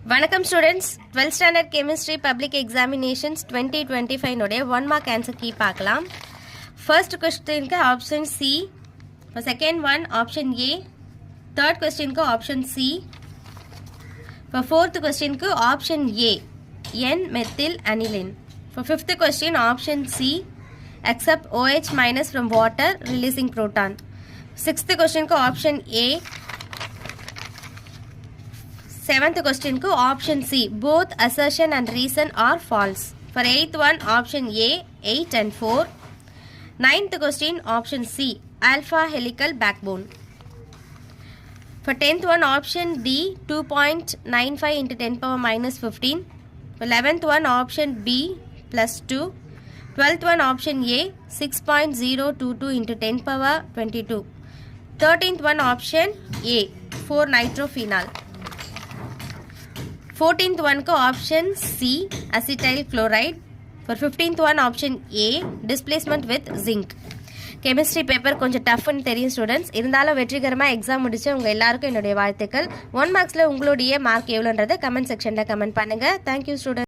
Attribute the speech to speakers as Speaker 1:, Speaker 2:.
Speaker 1: வணக்கம் students, 12th standard chemistry public examinations 2025 உடைய 1 mark answer key பார்க்கலாம். ஃபர்ஸ்ட் கொஸ்டினுக்கு option C, second one option A, third கொஸ்டினுக்கு option C, இப்போ fourth கொஸ்டினுக்கு option A N methyl aniline. இப்போ fifth question option C accept OH minus from water releasing proton. Sixth கொஸ்டினுக்கு option A. seventh question ku option C, both assertion and reason are false. For 8th one option A, 8 and 4. 9th question option C, alpha helical backbone. For 10th one option D, 2.95 into 10 power minus 15. For 11th one option B, plus 2. 12th one option A, 6.022 into 10 power 22. 13th one option A, 4 nitrophenol. 14th one को option C, acetyl chloride. For 15th one option A, displacement with zinc. Chemistry paper கொஞ்சம் டஃப்னு தெரியும் students, இருந்தாலும் வெற்றிகரமாக exam முடிச்சு உங்கள் எல்லாருக்கும் என்னுடைய வாழ்த்துக்கள். 1 மார்க்ஸில் உங்களுடைய மார்க் எவ்வளோன்றதை கமெண்ட் செக்ஷனில் கமெண்ட் பண்ணுங்கள். Thank you students.